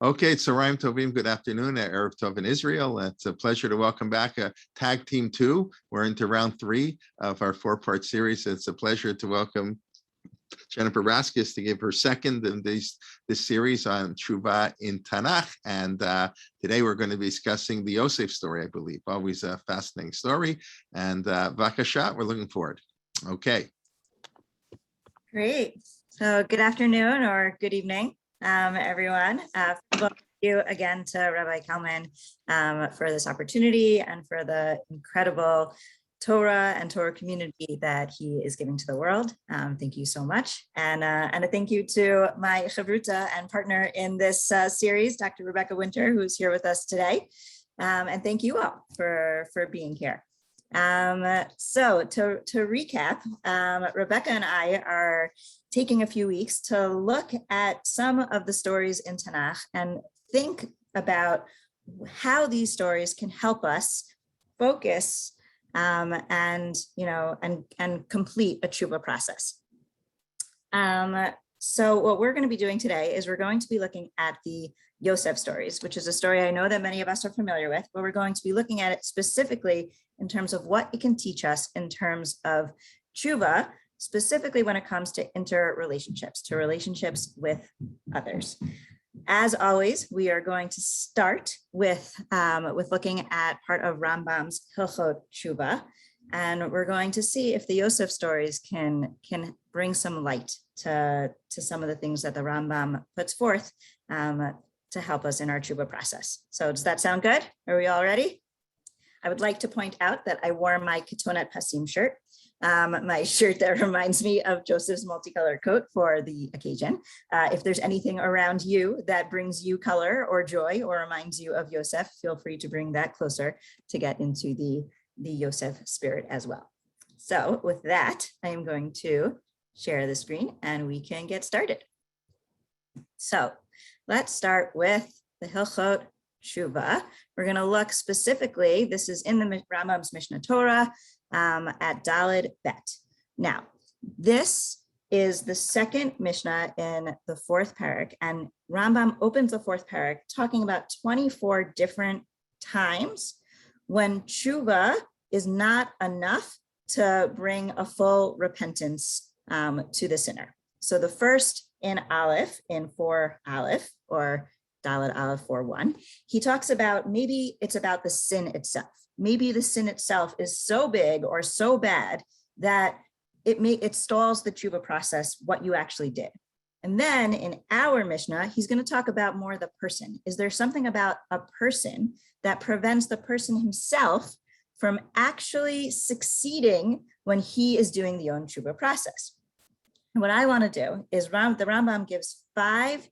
Okay, Tzarayim Tovim, good afternoon, Erev Tov in Israel. It's a pleasure to welcome back Tag Team 2. We're into round 3 of our 4-part series. It's a pleasure to welcome Jennifer Raskas to give her second in this series on Teshuva in Tanach. And today we're going to be discussing the Yosef story, I believe. Always a fascinating story. And Vakasha, we're looking forward. Okay. Great. So good afternoon or good evening, everyone. Welcome you again to Rabbi Kalman for this opportunity and for the incredible Torah and Torah community that he is giving to the world. Thank you so much. And a thank you to my chavruta and partner in this series, Dr. Rebecca Winter, who's here with us today. And thank you all for being here. So to recap, Rebecca and I are taking a few weeks to look at some of the stories in Tanach and think about how these stories can help us focus and complete a Teshuva process. So what we're going to be doing today is we're going to be looking at the Yosef stories, which is a story I know that many of us are familiar with, but we're going to be looking at it specifically in terms of what it can teach us in terms of Teshuva, specifically when it comes to interrelationships, to relationships with others. As always, we are going to start with looking at part of Rambam's Hilchot Teshuva, and we're going to see if the Yosef stories can bring some light to some of the things that the Rambam puts forth to help us in our Teshuva process. So does that sound good? Are we all ready? I would like to point out that I wore my Ketonet Pasim shirt, my shirt that reminds me of Joseph's multicolored coat for the occasion. If there's anything around you that brings you color or joy or reminds you of Yosef, feel free to bring that closer to get into the Yosef spirit as well. So with that, I am going to share the screen and we can get started. So let's start with the Hilchot Teshuva. We're going to look specifically, this is in the Rambam's Mishnah Torah at Daled Bet. Now, this is the second Mishnah in the 4th parak, and Rambam opens the 4th parak talking about 24 different times when Teshuva is not enough to bring a full repentance to the sinner. So the first in Aleph, in 4 Aleph, or Daled Aleph 4:1, he talks about maybe it's about the sin itself. Maybe the sin itself is so big or so bad that it stalls the Teshuva process, what you actually did. And then in our Mishnah, he's going to talk about more the person. Is there something about a person that prevents the person himself from actually succeeding when he is doing the own Teshuva process? And what I want to do is the Rambam gives 5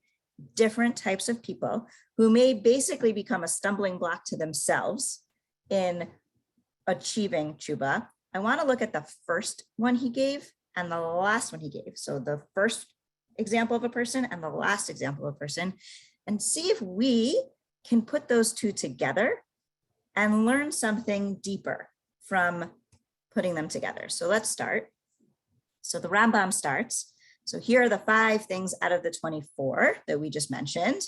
different types of people who may basically become a stumbling block to themselves in achieving Teshuva. I want to look at the first one he gave and the last one he gave. So the first example of a person and the last example of a person, and see if we can put those two together and learn something deeper from putting them together. So let's start. So the Rambam starts. So here are the 5 things out of the 24 that we just mentioned.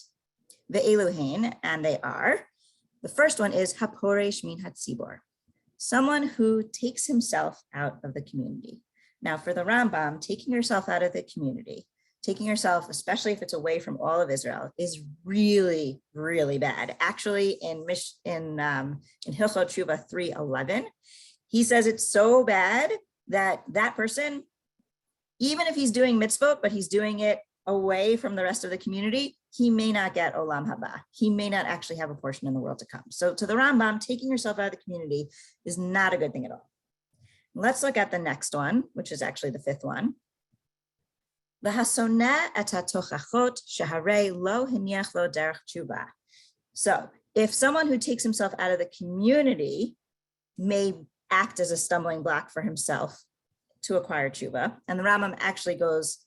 Ve'eluhin, and they are. The first one is haporesh min hatzibor, someone who takes himself out of the community. Now for the Rambam, taking yourself out of the community, taking yourself, especially if it's away from all of Israel, is really, really bad. Actually, in Hilchot Teshuva 3:11, he says it's so bad that that person, even if he's doing mitzvot, but he's doing it away from the rest of the community, he may not get olam haba. He may not actually have a portion in the world to come. So to the Rambam, taking yourself out of the community is not a good thing at all. Let's look at the next one, which is actually the 5th one. V'hasoneh et hatochachot sheharei lo hiniach lo derech teshuva. So if someone who takes himself out of the community may act as a stumbling block for himself to acquire teshuva, and the Rambam actually goes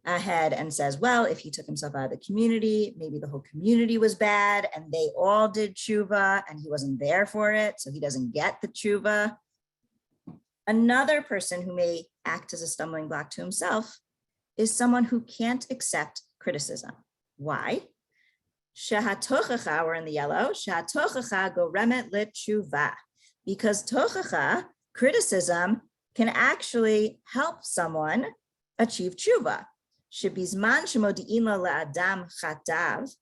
ahead and says, well, if he took himself out of the community, maybe the whole community was bad and they all did teshuva and he wasn't there for it, so he doesn't get the teshuva. Another person who may act as a stumbling block to himself is someone who can't accept criticism. Why? Shehatochacha, we're in the yellow, shehatochacha goremet l'tshuva, because tochacha, criticism, can actually help someone achieve tshuva. Shebizman shemodi'in lo la'adam chatav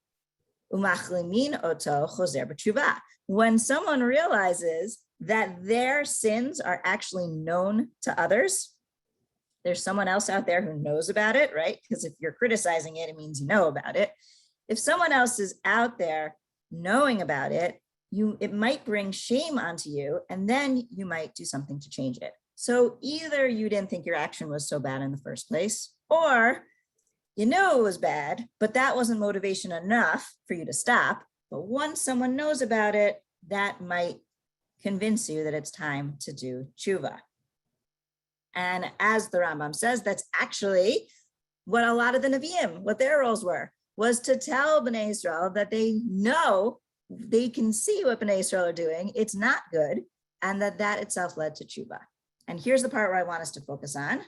umachlimin oto chozer b'tshuva. When someone realizes that their sins are actually known to others, there's someone else out there who knows about it, right? Because if you're criticizing it, it means you know about it. If someone else is out there knowing about it, it might bring shame onto you, and then you might do something to change it. So either you didn't think your action was so bad in the first place, or you know it was bad, but that wasn't motivation enough for you to stop. But once someone knows about it, that might convince you that it's time to do tshuva. And as the Rambam says, that's actually what a lot of the Nevi'im, what their roles were, was to tell Bnei Israel that they know, they can see what Bnei Israel are doing, it's not good, and that itself led to tshuva. And here's the part where I want us to focus on.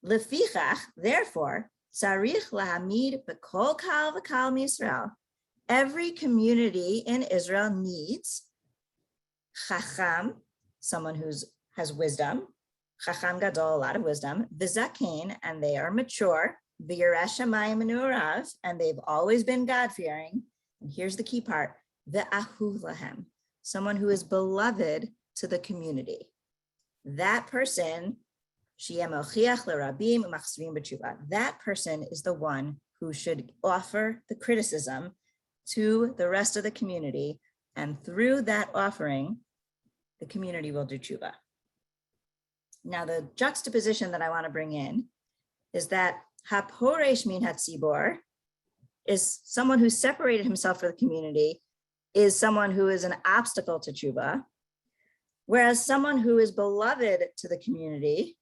Lefichach, therefore, tzarich lahamid b'kol kal v'kal miYisrael. Every community in Israel needs chacham, someone who has wisdom, chacham gadol, a lot of wisdom, v'zaken, and they are mature, v'yireh shamayim v'nu'arav, and they've always been God-fearing. And here's the key part, v'ahuv lahem, someone who is beloved to the community. That person, that person is the one who should offer the criticism to the rest of the community, and through that offering, the community will do tshuva. Now, the juxtaposition that I want to bring in is that haporesh min hatzibor is someone who separated himself from the community, is someone who is an obstacle to tshuva, whereas someone who is beloved to the community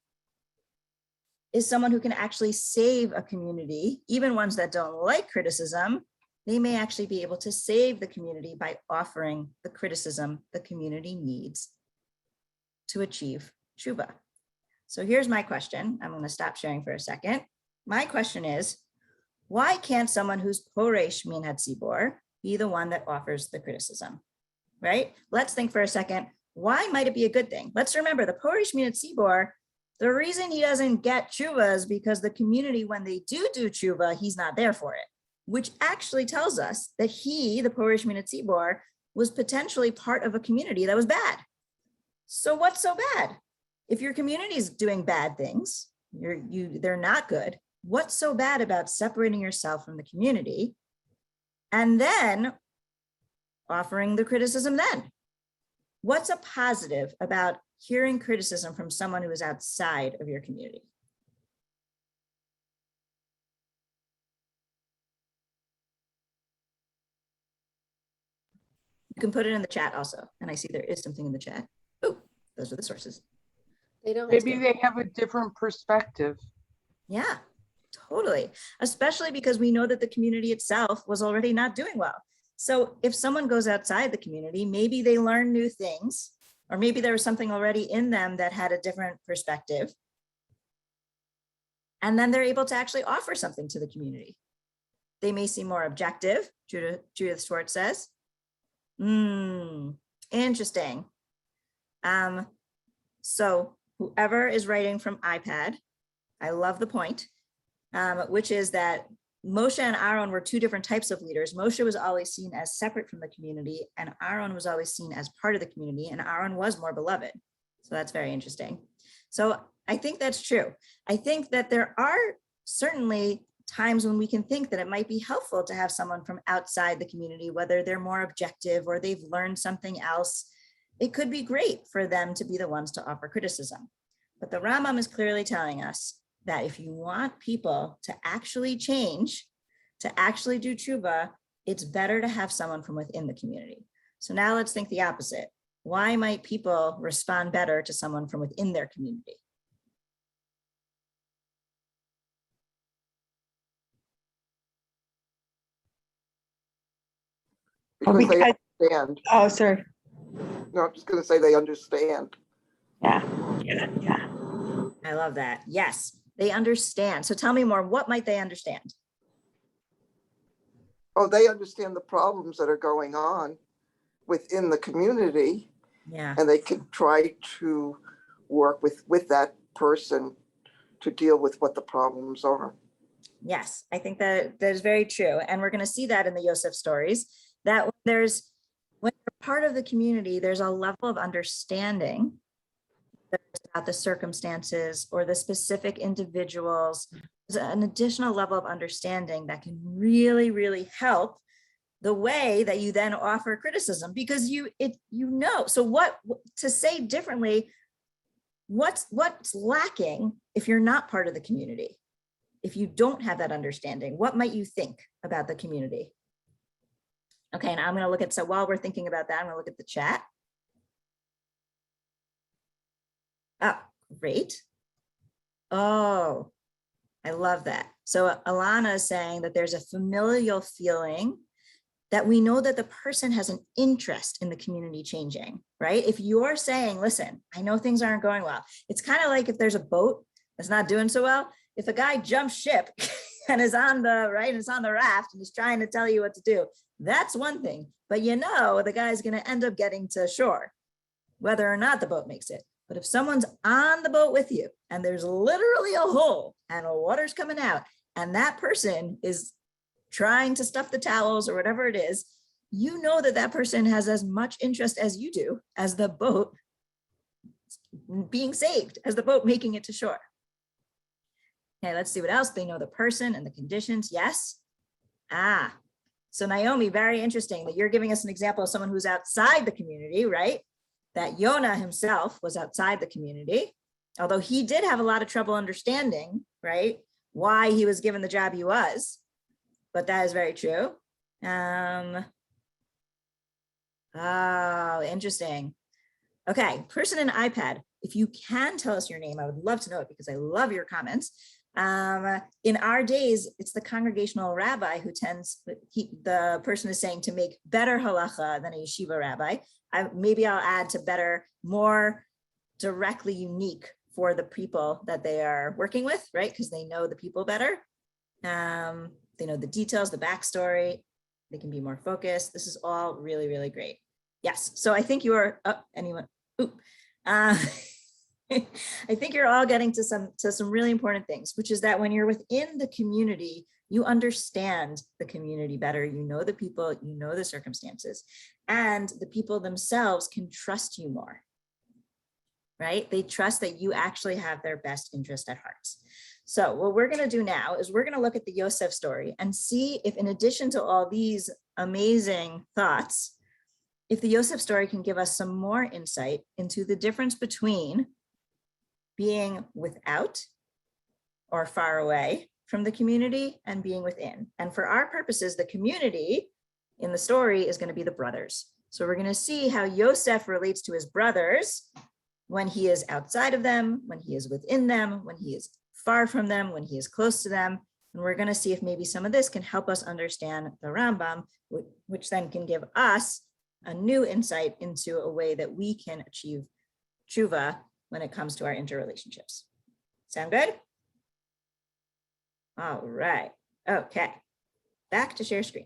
is someone who can actually save a community, even ones that don't like criticism. They may actually be able to save the community by offering the criticism the community needs to achieve tshuva. So here's my question. I'm going to stop sharing for a second. My question is, why can't someone who's poresh min hatzibor be the one that offers the criticism, right? Let's think for a second. Why might it be a good thing? Let's remember the poresh min hatzibor, the reason he doesn't get tshuva is because the community, when they do tshuva, he's not there for it, which actually tells us that he, the poresh min hatzibor, was potentially part of a community that was bad. So what's so bad? If your community is doing bad things, they're not good. What's so bad about separating yourself from the community and then offering the criticism then? What's a positive about hearing criticism from someone who is outside of your community? You can put it in the chat also. And I see there is something in the chat. Oh, those are the sources. Maybe they have a different perspective. Yeah, totally. Especially because we know that the community itself was already not doing well. So if someone goes outside the community, maybe they learn new things, or maybe there was something already in them that had a different perspective. And then they're able to actually offer something to the community. They may seem more objective, Judith Schwartz says. Interesting. So whoever is writing from iPad, I love the point, which is that Moshe and Aaron were two different types of leaders. Moshe was always seen as separate from the community, and Aaron was always seen as part of the community, and Aaron was more beloved. So that's very interesting. So I think that's true. I think that there are certainly times when we can think that it might be helpful to have someone from outside the community, whether they're more objective or they've learned something else. It could be great for them to be the ones to offer criticism. But the Rambam is clearly telling us that if you want people to actually change, to actually do tshuva, it's better to have someone from within the community. So now let's think the opposite. Why might people respond better to someone from within their community? Because they understand. Oh, sorry. No, I'm just going to say they understand. Yeah. I love that. Yes, they understand. So tell me more. What might they understand? Oh, they understand the problems that are going on within the community, Yeah. and they can try to work with that person to deal with what the problems are. Yes, I think that is very true. And we're going to see that in the Yosef stories, that when you're part of the community, there's a level of understanding about the circumstances or the specific individuals. There's an additional level of understanding that can really, really help the way that you then offer criticism, because you know. So what to say differently, what's lacking if you're not part of the community? If you don't have that understanding, what might you think about the community? Okay, now I'm going to look at, so while we're thinking about that, I'm going to look at the chat. Oh, great. Oh, I love that. So Alana is saying that there's a familial feeling that we know that the person has an interest in the community changing, right? If you're saying, listen, I know things aren't going well. It's kind of like if there's a boat that's not doing so well, if a guy jumps ship and is on the right, is on the raft and is trying to tell you what to do, that's one thing. But you know, the guy's going to end up getting to shore, whether or not the boat makes it. But if someone's on the boat with you and there's literally a hole and water's coming out, and that person is trying to stuff the towels or whatever it is, you know that that person has as much interest as you do as the boat being saved, as the boat making it to shore. Okay, let's see what else. They know the person and the conditions. Yes. So Naomi, very interesting that you're giving us an example of someone who's outside the community, right? That Yonah himself was outside the community, although he did have a lot of trouble understanding, right, why he was given the job he was. But that is very true. Oh, interesting. Okay, person in iPad, if you can tell us your name, I would love to know it because I love your comments. In our days, it's the congregational rabbi who the person is saying to make better halacha than a yeshiva rabbi. Maybe I'll add to better, more directly unique for the people that they are working with, right? Because they know the people better. They know the details, the backstory. They can be more focused. This is all really, really great. Yes. So I think you are, anyone? I think you're all getting to some really important things, which is that when you're within the community, you understand the community better. You know the people, you know the circumstances, and the people themselves can trust you more, right? They trust that you actually have their best interest at heart. So what we're going to do now is we're going to look at the Yosef story and see if, in addition to all these amazing thoughts, if the Yosef story can give us some more insight into the difference between being without or far away from the community and being within. And for our purposes, the community in the story is going to be the brothers. So we're going to see how Yosef relates to his brothers when he is outside of them, when he is within them, when he is far from them, when he is close to them. And we're going to see if maybe some of this can help us understand the Rambam, which then can give us a new insight into a way that we can achieve Teshuva when it comes to our interrelationships. Sound good? All right. Okay. Back to share screen.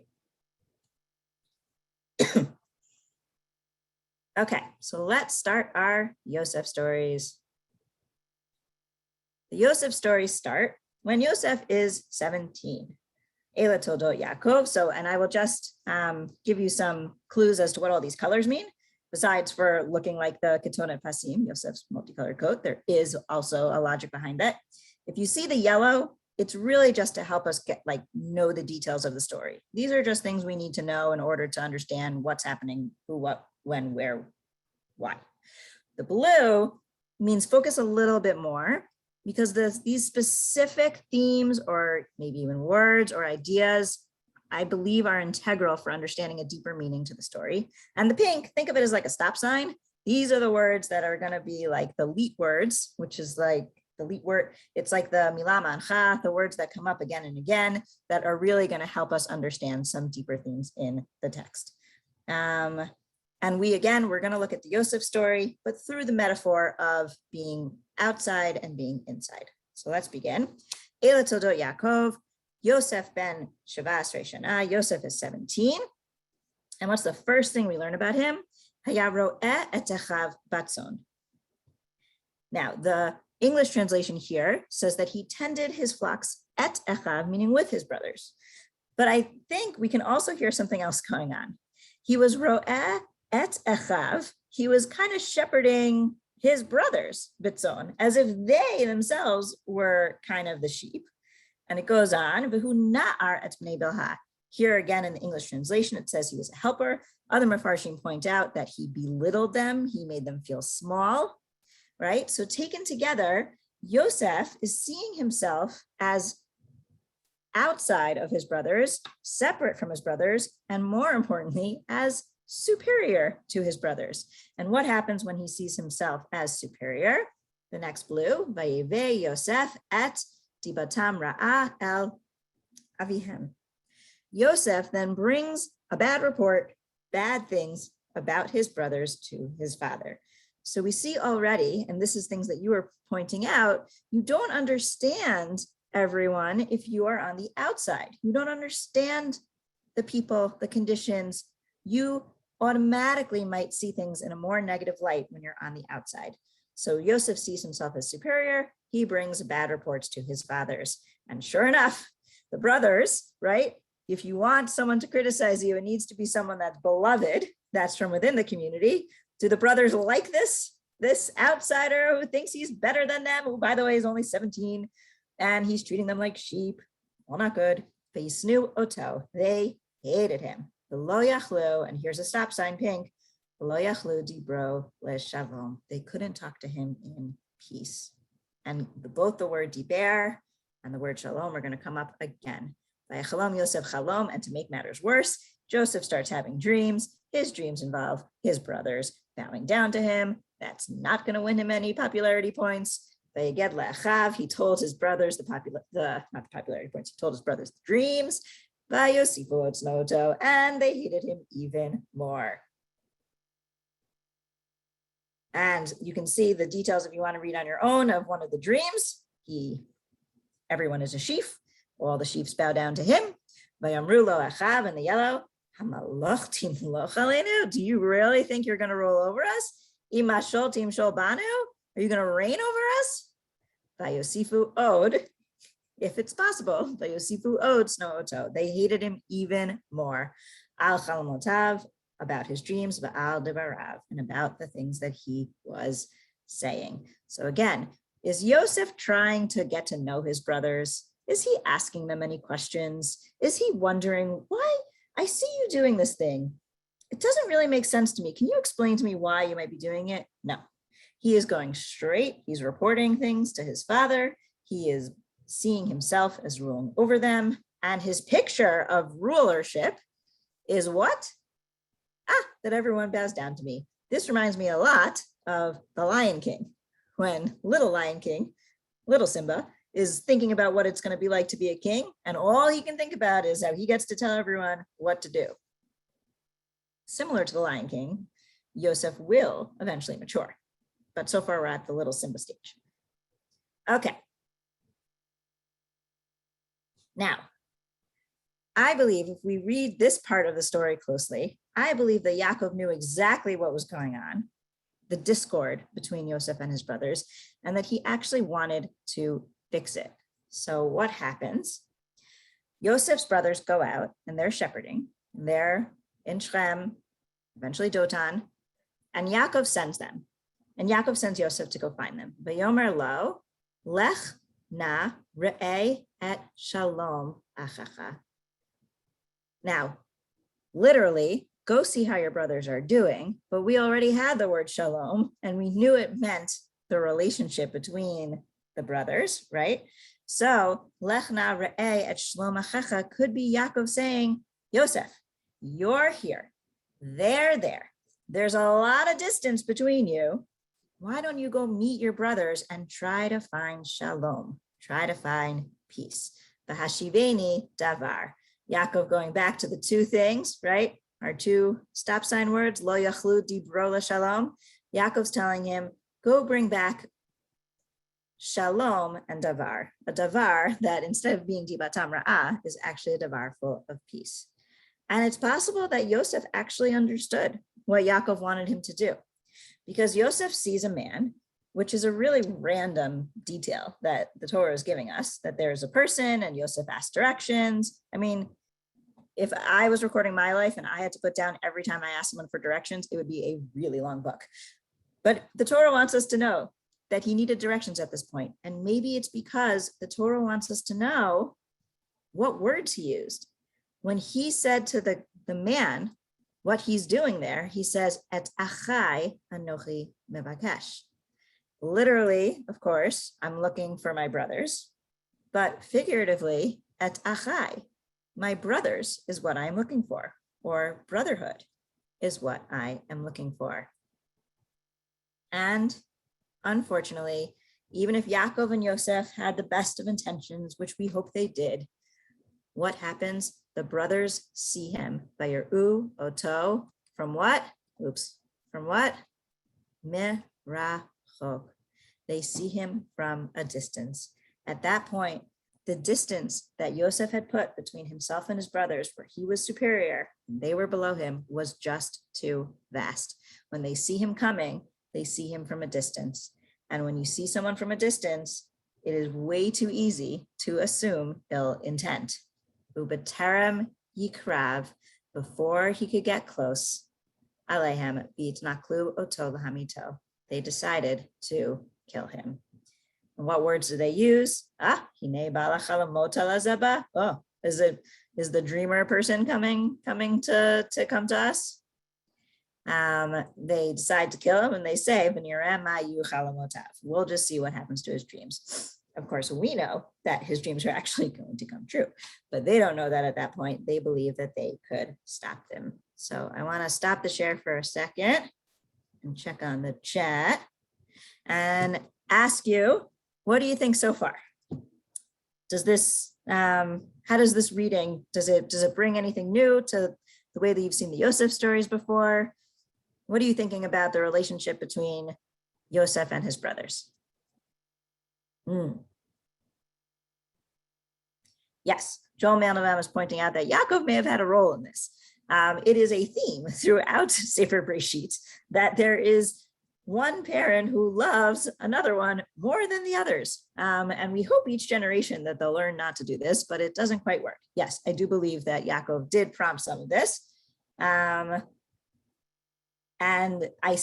Okay, so let's start our Yosef stories. The Yosef stories start when Yosef is 17. Ela Toldot Yaakov. So, and I will just give you some clues as to what all these colors mean. Besides for looking like the Ketonet Pasim, Yosef's multicolored coat, there is also a logic behind that. If you see the yellow, it's really just to help us know the details of the story. These are just things we need to know in order to understand what's happening, who, what, when, where, why. The blue means focus a little bit more, because these specific themes or maybe even words or ideas, I believe, are integral for understanding a deeper meaning to the story. And the pink, think of it as like a stop sign. These are the words that are going to be like the leet words, which is like the leet word. It's like the milah mancha, the words that come up again and again that are really going to help us understand some deeper themes in the text. And we're going to look at the Yosef story, but through the metaphor of being outside and being inside. So let's begin. Ela Toldot Yaakov. Yosef ben Shavas Reshana. Yosef is 17. And what's the first thing we learn about him? Haya ro'eh et achav batzon. Now, the English translation here says that he tended his flocks et echav, meaning with his brothers. But I think we can also hear something else going on. He was ro'eh et echav. He was kind of shepherding his brothers, bitzon, as if they themselves were kind of the sheep. And it goes on, v'hu na'ar et bnei bilha. Here again in the English translation, it says he was a helper. Other Mefarshim point out that he belittled them. He made them feel small, right? So taken together, Yosef is seeing himself as outside of his brothers, separate from his brothers, and more importantly, as superior to his brothers. And what happens when he sees himself as superior? The next blue, Vayeve Yosef et dibatam ra'ah el avihem. Yosef then brings a bad report, bad things about his brothers to his father. So we see already, and this is things that you were pointing out, you don't understand everyone if you are on the outside. You don't understand the people, the conditions. You automatically might see things in a more negative light when you're on the outside. So Yosef sees himself as superior. He brings bad reports to his fathers. And sure enough, the brothers, right? If you want someone to criticize you, it needs to be someone that's beloved, that's from within the community. Do the brothers like this outsider who thinks he's better than them, who by the way is only 17, and he's treating them like sheep? Well, not good. V'yisnu oto, they hated him. V'lo yachlu, and here's a stop sign, pink. V'lo yachlu dibro leshalom. They couldn't talk to him in peace. And both the word diber and the word shalom are going to come up again. Vayachalom Yosef chalom, and to make matters worse, Joseph starts having dreams. His dreams involve his brothers bowing down to him. That's not going to win him any popularity points. Vayeged le'achav, he told his brothers not the popularity points, he told his brothers the dreams. Vayosifu otznoto, and they hated him even more. And you can see the details if you want to read on your own of one of the dreams. Everyone is a sheaf. All the sheep bow down to him. Vayamru lo achav in the yellow. Hamaloch timloch aleinu. Do you really think you're going to roll over us? Imashol tim shol banu. Are you going to reign over us? Vayosifu od, if it's possible. Vayosifu od sno oto. They hated him even more. Al chalamotav, about his dreams, va'al devarav, and about the things that he was saying. So again, is Yosef trying to get to know his brothers? Is he asking them any questions? Is he wondering, why? I see you doing this thing. It doesn't really make sense to me. Can you explain to me why you might be doing it? No. He is going straight. He's reporting things to his father. He is seeing himself as ruling over them. And his picture of rulership is what? That everyone bows down to me. This reminds me a lot of the Lion King, when little Lion King, little Simba, is thinking about what it's going to be like to be a king. And all he can think about is how he gets to tell everyone what to do. Similar to the Lion King, Yosef will eventually mature. But so far we're at the little Simba stage. Okay. Now, I believe if we read this part of the story closely, I believe that Yaakov knew exactly what was going on, the discord between Yosef and his brothers, and that he actually wanted to fix it. So what happens? Yosef's brothers go out and they're shepherding. They're in Shem, eventually Dotan, and Yaakov sends them. And Yaakov sends Yosef to go find them. Vayomer lo, lech na re'eh et shalom achacha. Now, literally, go see how your brothers are doing, but we already had the word shalom, and we knew it meant the relationship between the brothers, right? So, lech na re'eh et shalom achacha could be Yaakov saying, Yosef, you're here, they're there. There's a lot of distance between you. Why don't you go meet your brothers and try to find shalom, try to find peace? V'hashiveni davar. Yaakov going back to the two things, right? Our two stop sign words, lo yachlu dibro shalom. Yaakov's telling him, go bring back shalom and davar, a davar that instead of being dibatam ra'ah is actually a davar full of peace. And it's possible that Yosef actually understood what Yaakov wanted him to do, because Yosef sees a man, which is a really random detail that the Torah is giving us, that there's a person and Yosef asks directions. I mean, if I was recording my life and I had to put down every time I asked someone for directions, it would be a really long book. But the Torah wants us to know that he needed directions at this point. And maybe it's because the Torah wants us to know what words he used. When he said to the man what he's doing there, he says, Et achai anochi mevakesh. Literally, of course, I'm looking for my brothers, but figuratively, Et achai, my brothers is what I'm looking for, or brotherhood is what I am looking for. And unfortunately, even if Yaakov and Yosef had the best of intentions, which we hope they did, what happens? The brothers see him. Vayeru oto, from what? From what? Merachok. They see him from a distance. At that point, the distance that Yosef had put between himself and his brothers, where he was superior and they were below him, was just too vast. When they see him coming, they see him from a distance. And when you see someone from a distance, it is way too easy to assume ill intent. Ubeterem yikrav, before he could get close, alehem bitnaklu oto lahamito. They decided to kill him. And what words do they use? Hine balachalamot alazeba. Oh, is the dreamer person coming to come to us? They decide to kill him and they say, we'll just see what happens to his dreams. Of course, we know that his dreams are actually going to come true, but they don't know that at that point. They believe that they could stop them. So I want to stop the share for a second and check on the chat and ask you, what do you think so far? Does this, how does this reading, does it bring anything new to the way that you've seen the Yosef stories before? What are you thinking about the relationship between Yosef and his brothers? Yes, Joel Mandelbaum is pointing out that Yaakov may have had a role in this. It is a theme throughout Sefer Breshit that there is one parent who loves another one more than the others. And we hope each generation that they'll learn not to do this, but it doesn't quite work. Yes, I do believe that Yaakov did prompt some of this. And I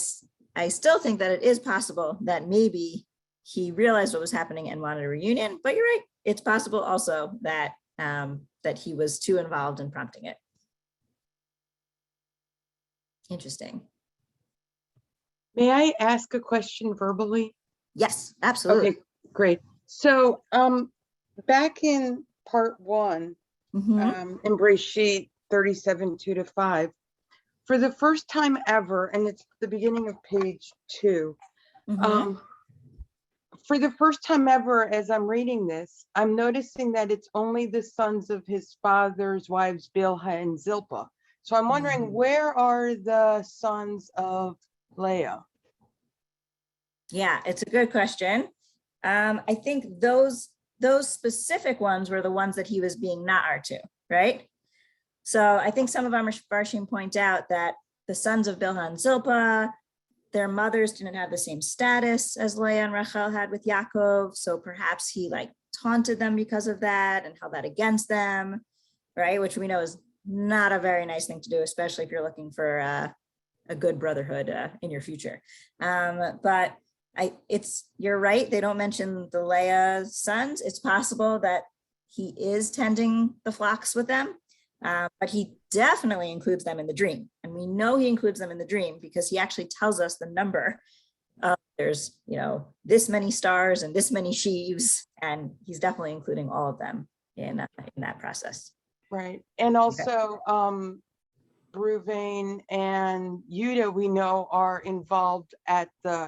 still think that it is possible that maybe he realized what was happening and wanted a reunion, but you're right. It's possible also that that he was too involved in prompting it. Interesting. May I ask a question verbally? Yes, absolutely. Okay, great. So back in part 1, in Breshit 37, 2-5, for the first time ever, and it's the beginning of page 2, for the first time ever, as I'm reading this, I'm noticing that it's only the sons of his father's wives, Bilhah and Zilpah. So I'm wondering, where are the sons of Leia? Yeah, it's a good question. I think those specific ones were the ones that he was being na'ar to, right? So I think some of our Mepharshim point out that the sons of Bilhah and Zilpah, their mothers didn't have the same status as Leah and Rachel had with Yaakov. So perhaps he taunted them because of that and held that against them, right? Which we know is not a very nice thing to do, especially if you're looking for a good brotherhood in your future. But you're right. They don't mention the Leah sons. It's possible that he is tending the flocks with them. But he definitely includes them in the dream. And we know he includes them in the dream because he actually tells us the number of there's, this many stars and this many sheaves. And he's definitely including all of them in that process. Right. And also Reuven and Judah, we know, are involved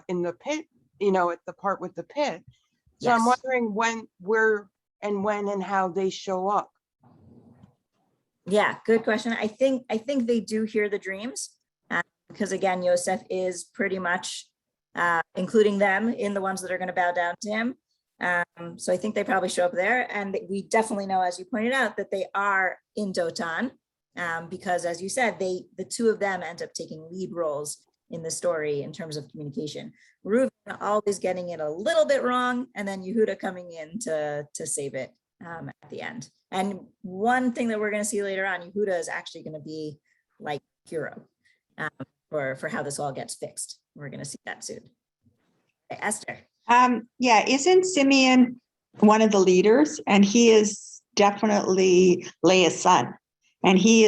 in the pit, at the part with the pit. So yes. I'm wondering where and how they show up. Yeah, good question. I think they do hear the dreams because again, Yosef is pretty much including them in the ones that are going to bow down to him. So I think they probably show up there, and we definitely know, as you pointed out, that they are in Dotan, because as you said, the two of them end up taking lead roles in the story in terms of communication. Reuven always getting it a little bit wrong, and then Yehuda coming in to save it at the end. And one thing that we're going to see later on, Yehuda is actually going to be like hero for how this all gets fixed. We're going to see that soon. Okay, Esther. Yeah, isn't Simeon one of the leaders? And he is definitely Leia's son. And he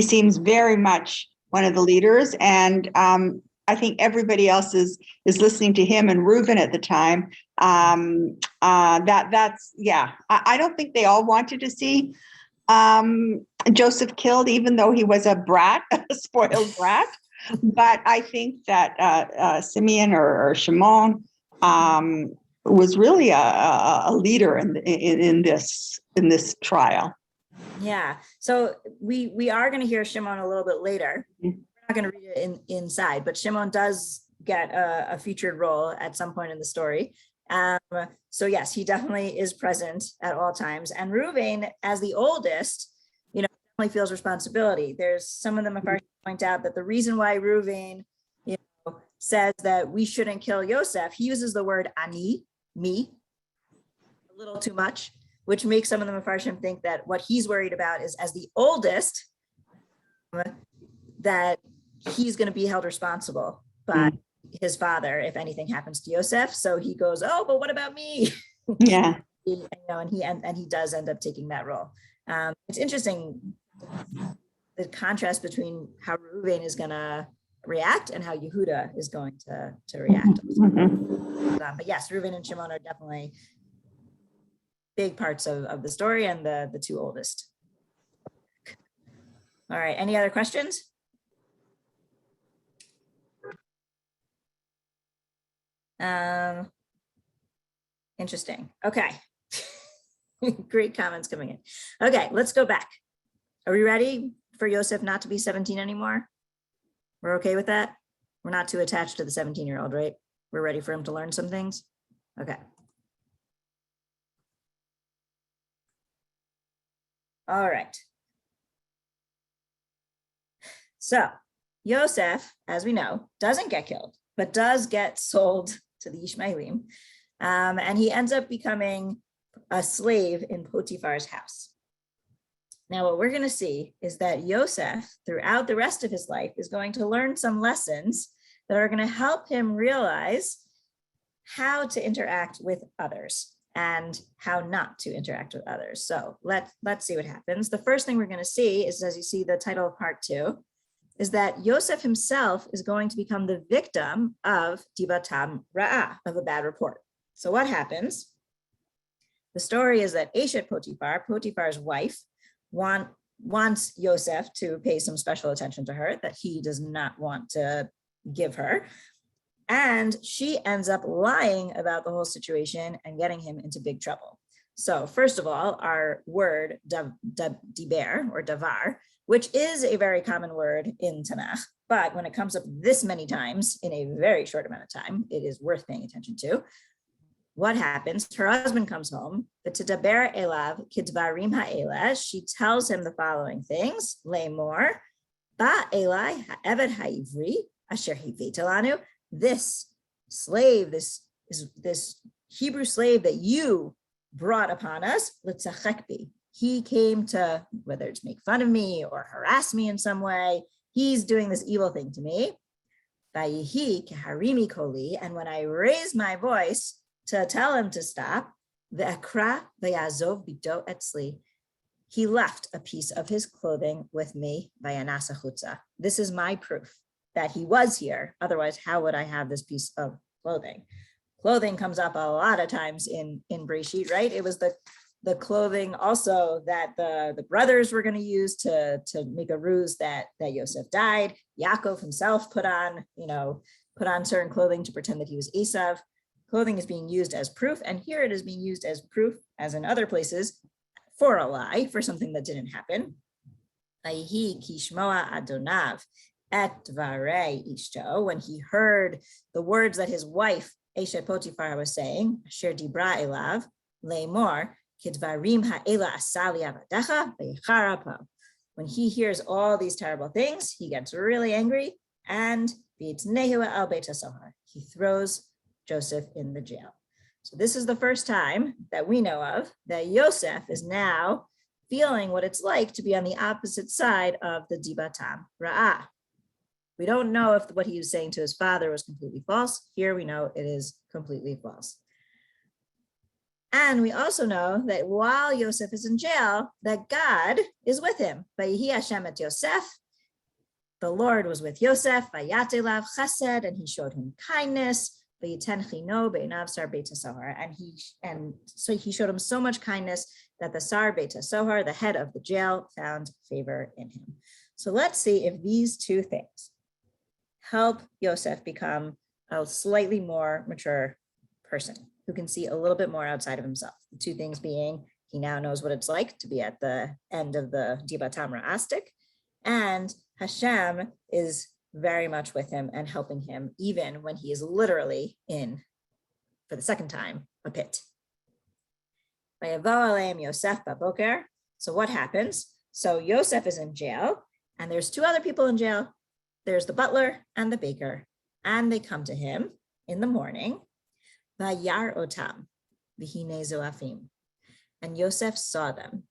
seems very much one of the leaders. And I think everybody else is listening to him and Reuven at the time. I don't think they all wanted to see Joseph killed, even though he was a brat, a spoiled brat. But I think that Simeon or Shimon was really a leader in this trial. Yeah, so we are going to hear Shimon a little bit later. We're not going to read it inside, but Shimon does get a featured role at some point in the story. So yes, he definitely is present at all times. And Reuven, as the oldest, definitely feels responsibility. There's some of them are point out that the reason why Reuven, says that we shouldn't kill Yosef, he uses the word ani, me, a little too much, which makes some of the Mefarshim think that what he's worried about is, as the oldest, that he's going to be held responsible by his father if anything happens to Yosef. So he goes, oh, but what about me? Yeah. And he does end up taking that role. It's interesting, the contrast between how Reuven is going to react and how Yehuda is going to react. But yes, Reuven and Shimon are definitely big parts of the story, and the two oldest. All right, any other questions? Interesting. Okay. Great comments coming in. Okay, let's go back. Are we ready for Yosef not to be 17 anymore? We're okay with that? We're not too attached to the 17-year-old, right? We're ready for him to learn some things? Okay. All right. So Yosef, as we know, doesn't get killed, but does get sold to the Ishmaelim. And he ends up becoming a slave in Potiphar's house. Now, what we're going to see is that Yosef, throughout the rest of his life, is going to learn some lessons that are going to help him realize how to interact with others and how not to interact with others. So let's see what happens. The first thing we're going to see is, as you see the title of part 2, is that Yosef himself is going to become the victim of divatam ra'ah, of a bad report. So what happens? The story is that Eshet Potiphar, Potiphar's wife, wants Yosef to pay some special attention to her that he does not want to give her. And she ends up lying about the whole situation and getting him into big trouble. So first of all, our word diber or davar, which is a very common word in Tanach, but when it comes up this many times in a very short amount of time, it is worth paying attention to. What happens? Her husband comes home, but to daber elav kidvarim ha'ela, she tells him the following things: Le'mor, ba elai ha'eved ha'ivri asher hivetelanu. This slave, this Hebrew slave that you brought upon us, litzachek, he came to, whether it's make fun of me or harass me in some way, he's doing this evil thing to me. Vayihi keharimi koli, and when I raise my voice to tell him to stop, ve'akra ve'yazov bito etzli, he left a piece of his clothing with me, vayanasa chutza. This is my proof that he was here. Otherwise, how would I have this piece of clothing? Clothing comes up a lot of times in Breshit, right? It was the clothing also that the brothers were going to use to make a ruse that Yosef died. Yaakov himself put on certain clothing to pretend that he was Esav. Clothing is being used as proof, and here it is being used as proof, as in other places, for a lie, for something that didn't happen. Vayihi kishmoa adonav et dvarei ishto, when he heard the words that his wife Eshet Potiphar was saying, Asher Dibra Elav, Leimor, Kidvarim Ha'ela Asali Avadecha, Beicharapo. When he hears all these terrible things, he gets really angry and V'itnehu al Beit HaSohar. He throws Joseph in the jail. So this is the first time that we know of that Yosef is now feeling what it's like to be on the opposite side of the Dibatam Ra'ah. We don't know if what he was saying to his father was completely false. Here we know it is completely false. And we also know that while Yosef is in jail, that God is with him. Vayihi Hashem et Yosef. The Lord was with Yosef, Vayatelav Chesed, and he showed him kindness. And so he showed him so much kindness that the Sar Beit HaSohar, the head of the jail, found favor in him. So let's see if these two things help Yosef become a slightly more mature person who can see a little bit more outside of himself. The two things being, he now knows what it's like to be at the end of the Dibatam Ra'astik, and Hashem is very much with him and helping him even when he is literally in, for the second time, a pit. So what happens? So Yosef is in jail and there's two other people in jail. There's the butler and the baker, and they come to him in the morning. Vayar otam v'hine zoafim. And Yosef saw them.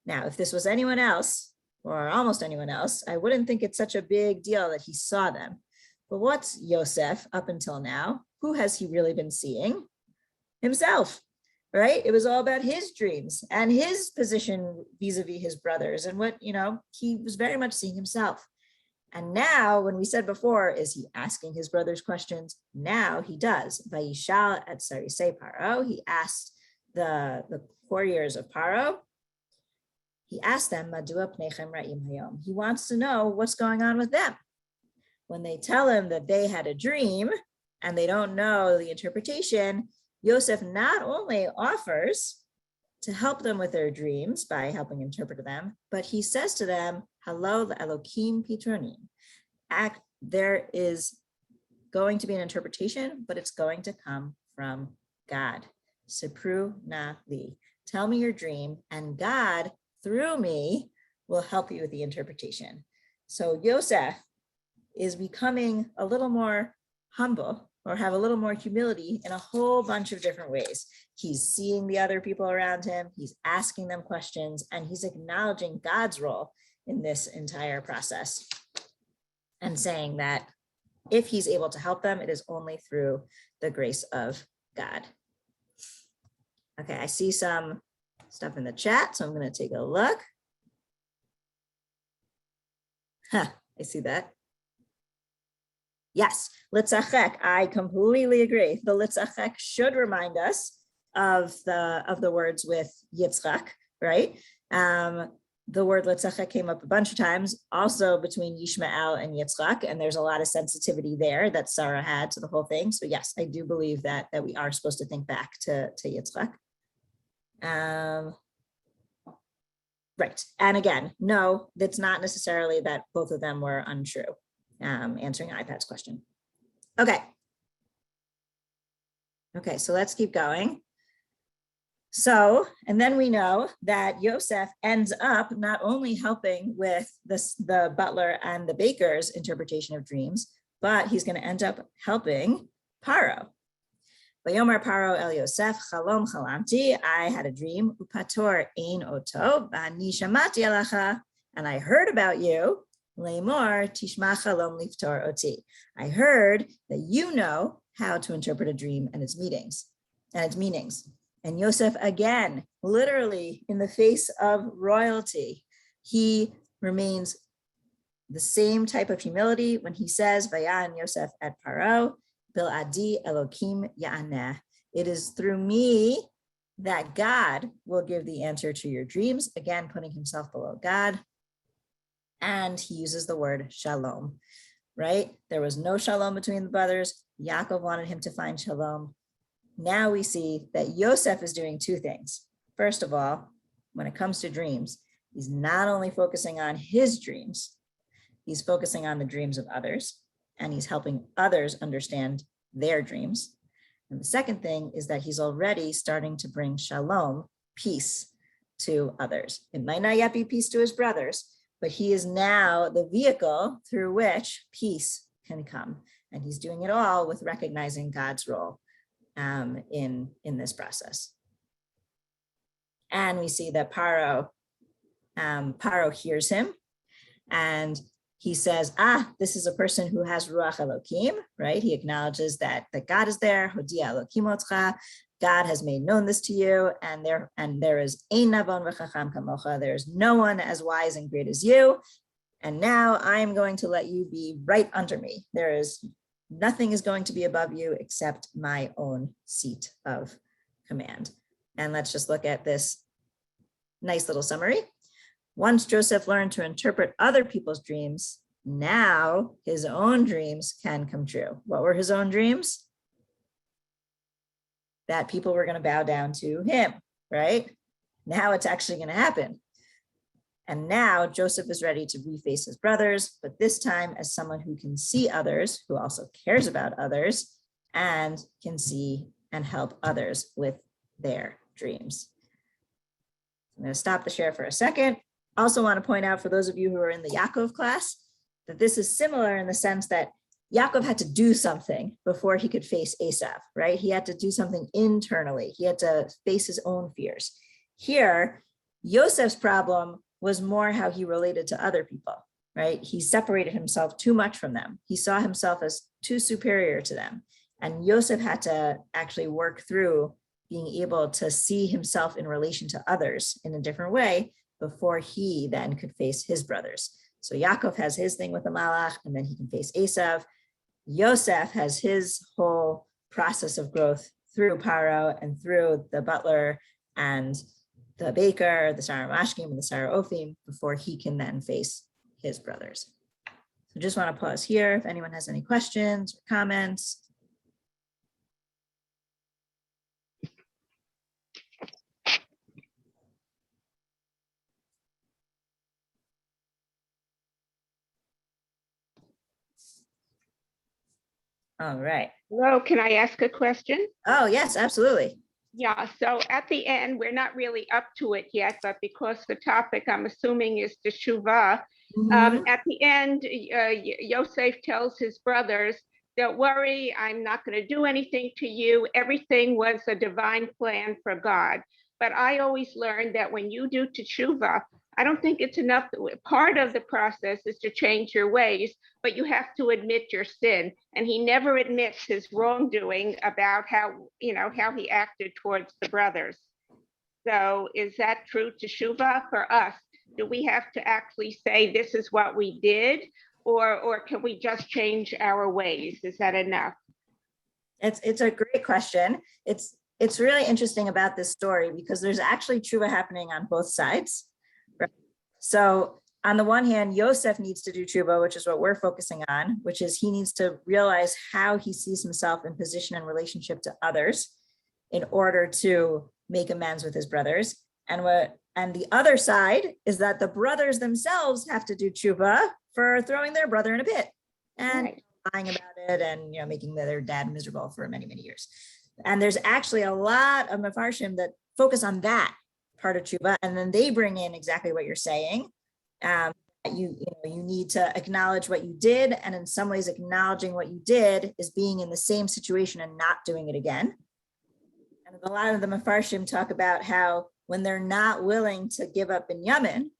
Now, if this was anyone else, or almost anyone else, I wouldn't think it's such a big deal that he saw them. But what's Yosef up until now? Who has he really been seeing? Himself, right? It was all about his dreams and his position vis-a-vis his brothers and what, he was very much seeing himself. And now, when we said before, is he asking his brothers questions? Now he does. Vayishal et sarisei Paro, he asked the courtiers of Paro, he asked them, Madua pnechem ra'im hayom. He wants to know what's going on with them. When they tell him that they had a dream and they don't know the interpretation, Yosef not only offers to help them with their dreams by helping interpret them, but he says to them, Halo Elokim Pitronim. There is going to be an interpretation, but it's going to come from God. Sipru na li. Tell me your dream, and God, through me, will help you with the interpretation. So Yosef is becoming a little more humble, or have a little more humility in a whole bunch of different ways. He's seeing the other people around him, he's asking them questions, and he's acknowledging God's role in this entire process and saying that if he's able to help them, it is only through the grace of God. Okay, I see some stuff in the chat, so I'm going to take a look. I see that. Yes, litzachek, I completely agree. The litzachek should remind us of the words with Yitzchak, right? The word litzachek came up a bunch of times, also between Yishmael and Yitzchak, and there's a lot of sensitivity there that Sarah had to the whole thing. So yes, I do believe that we are supposed to think back to Yitzchak. Right, and again, no, that's not necessarily that both of them were untrue. Answering iPad's question. Okay, so let's keep going. So, and then we know that Yosef ends up not only helping with the butler and the baker's interpretation of dreams, but he's going to end up helping Paro. Vayomar Paro el Yosef, Chalom chalamti, I had a dream, upator ein oto, v'ani shamati alacha, and I heard about you. Leimor tishma chalom liftor oti. I heard that you know how to interpret a dream and its meanings. And Yosef, again, literally in the face of royalty, he remains the same type of humility when he says, Vayan Yosef et Paro, Bil'adi Elokim Ya'aneh. It is through me that God will give the answer to your dreams, again, putting himself below God. And he uses the word shalom, right? There was no shalom between the brothers. Yaakov wanted him to find shalom. Now we see that Yosef is doing two things. First of all, when it comes to dreams, he's not only focusing on his dreams, he's focusing on the dreams of others, and he's helping others understand their dreams. And the second thing is that he's already starting to bring shalom, peace, to others. It might not yet be peace to his brothers, but he is now the vehicle through which peace can come. And he's doing it all with recognizing God's role in this process. And we see that Paro hears him, and he says, this is a person who has Ruach Elokim, right? He acknowledges that God is there. Hodia Elokim otcha. God has made known this to you, and there is ein navon v'chacham kamocha. There is no one as wise and great as you. And now I am going to let you be right under me. Nothing is going to be above you except my own seat of command. And let's just look at this nice little summary. Once Joseph learned to interpret other people's dreams, now his own dreams can come true. What were his own dreams? That people were going to bow down to him, right? Now it's actually going to happen. And now Joseph is ready to reface his brothers, but this time as someone who can see others, who also cares about others, and can see and help others with their dreams. I'm going to stop the share for a second. Also want to point out for those of you who are in the Yaakov class, that this is similar in the sense that Yaakov had to do something before he could face Esav, right? He had to do something internally. He had to face his own fears. Here, Yosef's problem was more how he related to other people, right? He separated himself too much from them. He saw himself as too superior to them. And Yosef had to actually work through being able to see himself in relation to others in a different way before he then could face his brothers. So Yaakov has his thing with the Malach, and then he can face Esav. Yosef has his whole process of growth through Paro and through the butler and the baker, the Sarah Mashkim and the Sarah Ophim, before he can then face his brothers. So just want to pause here if anyone has any questions or comments. All right. Hello, can I ask a question? Oh, yes, absolutely. Yeah, so at the end, we're not really up to it yet, but because the topic I'm assuming is Teshuva, at the end, Yosef tells his brothers, don't worry, I'm not going to do anything to you. Everything was a divine plan for God. But I always learned that when you do Teshuva, I don't think it's enough. Part of the process is to change your ways, but you have to admit your sin. And he never admits his wrongdoing about how he acted towards the brothers. So is that true Teshuva for us? Do we have to actually say this is what we did, or can we just change our ways? Is that enough? It's a great question. It's really interesting about this story because there's actually Teshuva happening on both sides. So on the one hand, Yosef needs to do Teshuva, which is what we're focusing on, which is he needs to realize how he sees himself in position and relationship to others in order to make amends with his brothers. And the other side is that the brothers themselves have to do Teshuva for throwing their brother in a pit and lying about it and making their dad miserable for many, many years. And there's actually a lot of Mefarshim that focus on that part of Teshuva, and then they bring in exactly what you're saying. You need to acknowledge what you did, and in some ways acknowledging what you did is being in the same situation and not doing it again. And a lot of the Mefarshim talk about how when they're not willing to give up Binyamin,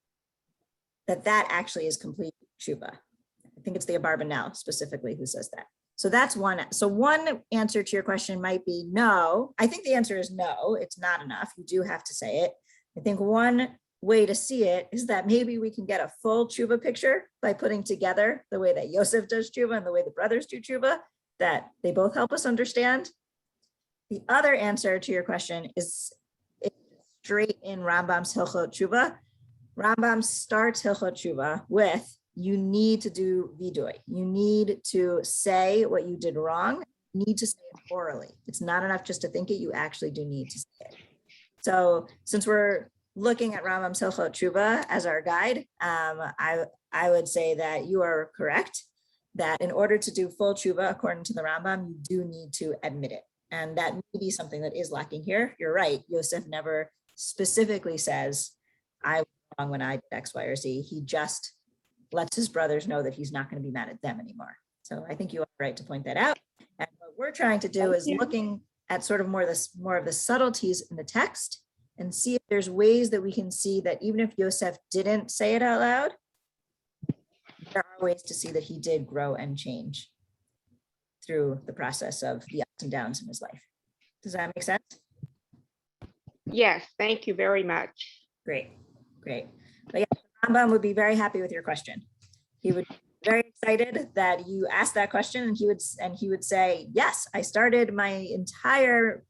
that actually is complete Teshuva. I think it's the Abarbanel specifically who says that. So that's one. So one answer to your question might be no. I think the answer is no, it's not enough. You do have to say it. I think one way to see it is that maybe we can get a full Teshuva picture by putting together the way that Yosef does Teshuva and the way the brothers do Teshuva, that they both help us understand. The other answer to your question is straight in Rambam's Hilchot Teshuva. Rambam starts Hilchot Teshuva with, you need to do vidui. You need to say what you did wrong. You need to say it orally. It's not enough just to think it. You actually do need to say it. So since we're looking at Rambam's Hilchot Teshuva as our guide, I would say that you are correct, that in order to do full Teshuva, according to the Rambam, you do need to admit it. And that may be something that is lacking here. You're right. Yosef never specifically says, I was wrong when I did X, Y, or Z. He just lets his brothers know that he's not going to be mad at them anymore. So I think you are right to point that out. And what we're trying to do is looking at sort of more of the subtleties in the text and see if there's ways that we can see that even if Yosef didn't say it out loud, there are ways to see that he did grow and change through the process of the ups and downs in his life. Does that make sense? Yes, thank you very much. Great. But yeah, Rambam would be very happy with your question. He would be very excited that you asked that question, and he would say, yes, I started my entire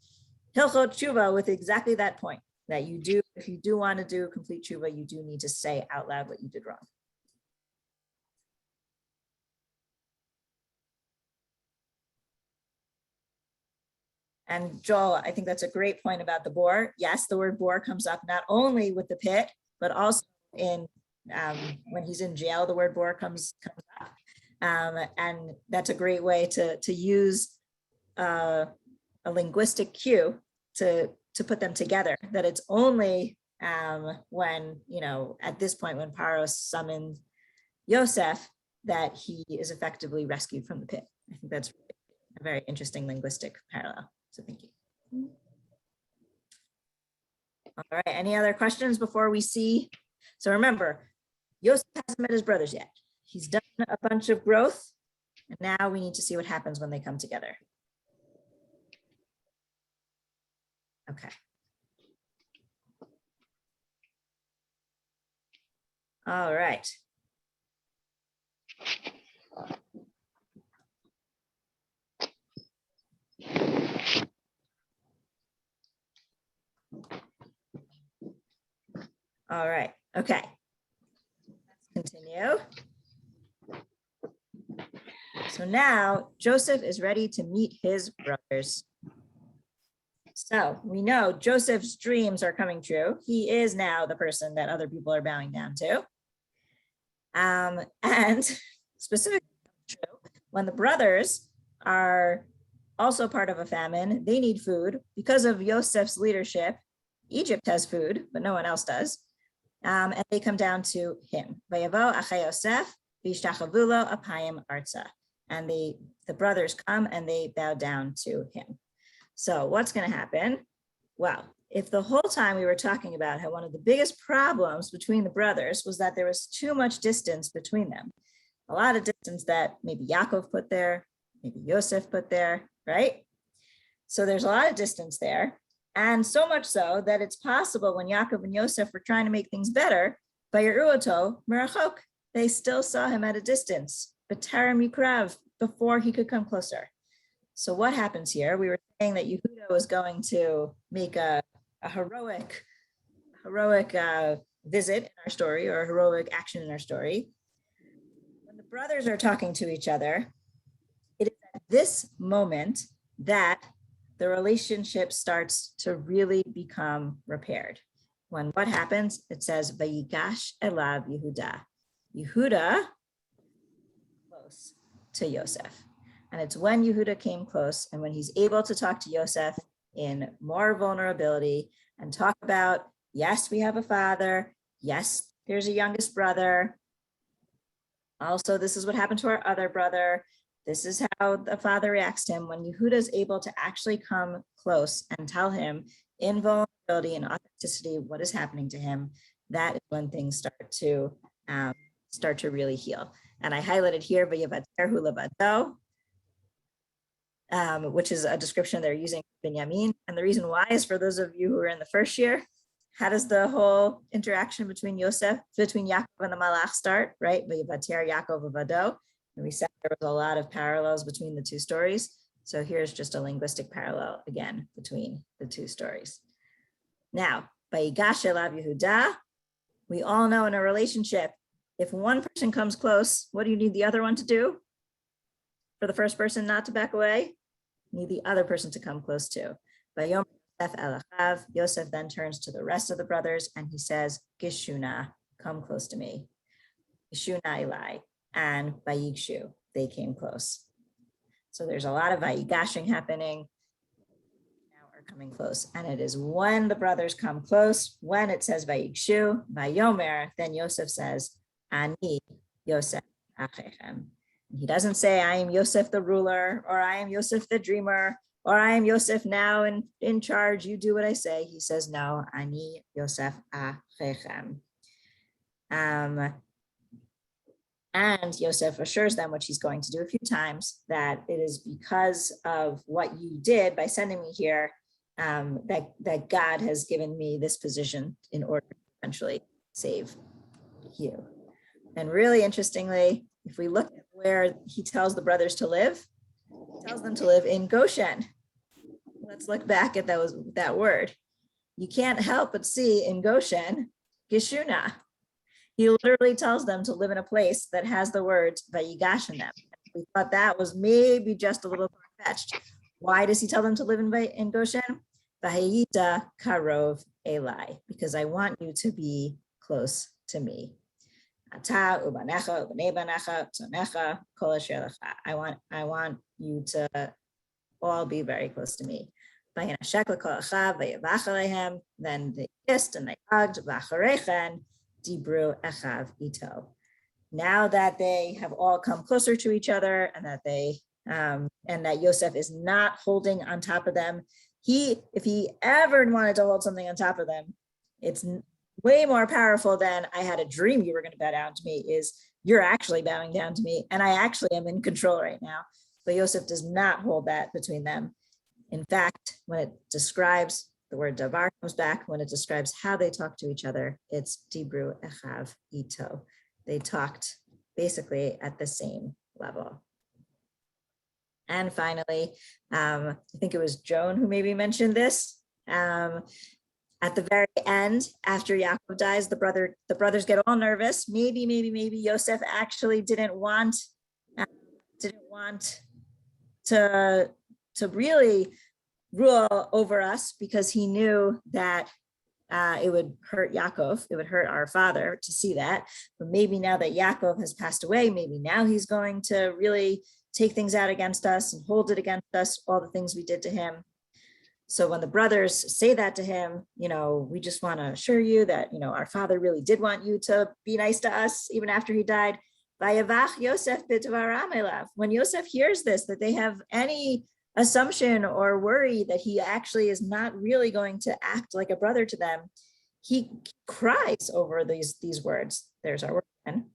Hilchot Teshuva with exactly that point, that you do, if you do want to do complete Teshuva, you do need to say out loud what you did wrong. And Joel, I think that's a great point about the boar. Yes, the word boar comes up not only with the pit, but also in when he's in jail, the word boar comes up. And that's a great way to use a linguistic cue to put them together, that it's only when, at this point, when Paro summoned Yosef, that he is effectively rescued from the pit. I think that's a very interesting linguistic parallel. So thank you. All right, any other questions before we see? So remember, Yosef hasn't met his brothers yet. He's done a bunch of growth, and now we need to see what happens when they come together. Okay. All right. All right, okay. Let's continue. So now Joseph is ready to meet his brothers. So we know Joseph's dreams are coming true. He is now the person that other people are bowing down to. And specifically true, when the brothers are also part of a famine, they need food. Because of Yosef's leadership, Egypt has food, but no one else does. And they come down to him. Vayavo achei Yosef v'yishtachavu lo apayim arza. And the brothers come and they bow down to him. So what's going to happen? Well, if the whole time we were talking about how one of the biggest problems between the brothers was that there was too much distance between them, a lot of distance that maybe Yaakov put there, maybe Yosef put there, right? So there's a lot of distance there. And so much so that it's possible when Yaakov and Yosef were trying to make things better, Vayeruoto merachok, they still saw him at a distance, b'terem yikrav, before he could come closer. So what happens here? We were saying that Yehuda was going to make a heroic visit in our story, or a heroic action in our story. When the brothers are talking to each other, it is at this moment that the relationship starts to really become repaired. When what happens? It says, Vayigash elav Yehuda. Yehuda close to Yosef. And it's when Yehuda came close and when he's able to talk to Yosef in more vulnerability and talk about, yes, we have a father. Yes, there's a youngest brother. Also, this is what happened to our other brother. This is how the father reacts to him. When Yehuda is able to actually come close and tell him in vulnerability and authenticity what is happening to him, that is when things start to really heal. And I highlighted here, Vayavaterhu levado, which is a description they're using for Binyamin. And the reason why is for those of you who are in the first year, how does the whole interaction between Yaakov and the Malach start, right? Vayavater Yaakov levado. And we said there was a lot of parallels between the two stories. So here's just a linguistic parallel again between the two stories. Now, Vayigash elav Yehuda, we all know in a relationship, if one person comes close, what do you need the other one to do? For the first person not to back away, you need the other person to come close to. Vayom Yosef el achav, Yosef then turns to the rest of the brothers and he says, Gishuna, come close to me. Gishuna ilai. And Vayigshu, they came close. So there's a lot of Vayigashing happening. are coming close. And it is when the brothers come close, when it says Vayikshu, Vayomer, then Yosef says, Ani Yosef Achechem. He doesn't say, I am Yosef the ruler, or I am Yosef the dreamer, or I am Yosef now in charge, you do what I say. He says, no, Ani Yosef Achechem. And Yosef assures them, which he's going to do a few times, that it is because of what you did by sending me here, that God has given me this position in order to eventually save you. And really interestingly, if we look at where he tells the brothers to live, he tells them to live in Goshen. Let's look back at that word. You can't help but see in Goshen, Geshuna. He literally tells them to live in a place that has the words Vayigash in them. We thought that was maybe just a little far-fetched. Why does he tell them to live in Goshen? Vahayita karov elai, because I want you to be close to me. I want you to all be very close to me. Then they kissed and they hugged. Dibru echav ito. Now that they have all come closer to each other, and that Yosef is not holding on top of them, if he ever wanted to hold something on top of them, it's way more powerful than I had a dream you were going to bow down to me, is you're actually bowing down to me, and I actually am in control right now. But Yosef does not hold that between them. In fact, when it describes, the word davar comes back, when it describes how they talk to each other, it's dibru echav ito. They talked basically at the same level. And finally, I think it was Joan who maybe mentioned this. At the very end, after Yaakov dies, the brothers get all nervous. Maybe Yosef actually didn't want to really rule over us, because he knew that it would hurt Yaakov, it would hurt our father to see that. But maybe now that Yaakov has passed away, maybe now he's going to really take things out against us and hold it against us, all the things we did to him. So when the brothers say that to him, we just want to assure you that, our father really did want you to be nice to us, even after he died. Vayavach Yosef b'dvaram elav. When Yosef hears this, that they have any assumption or worry that he actually is not really going to act like a brother to them, he cries over these words. There's our word again.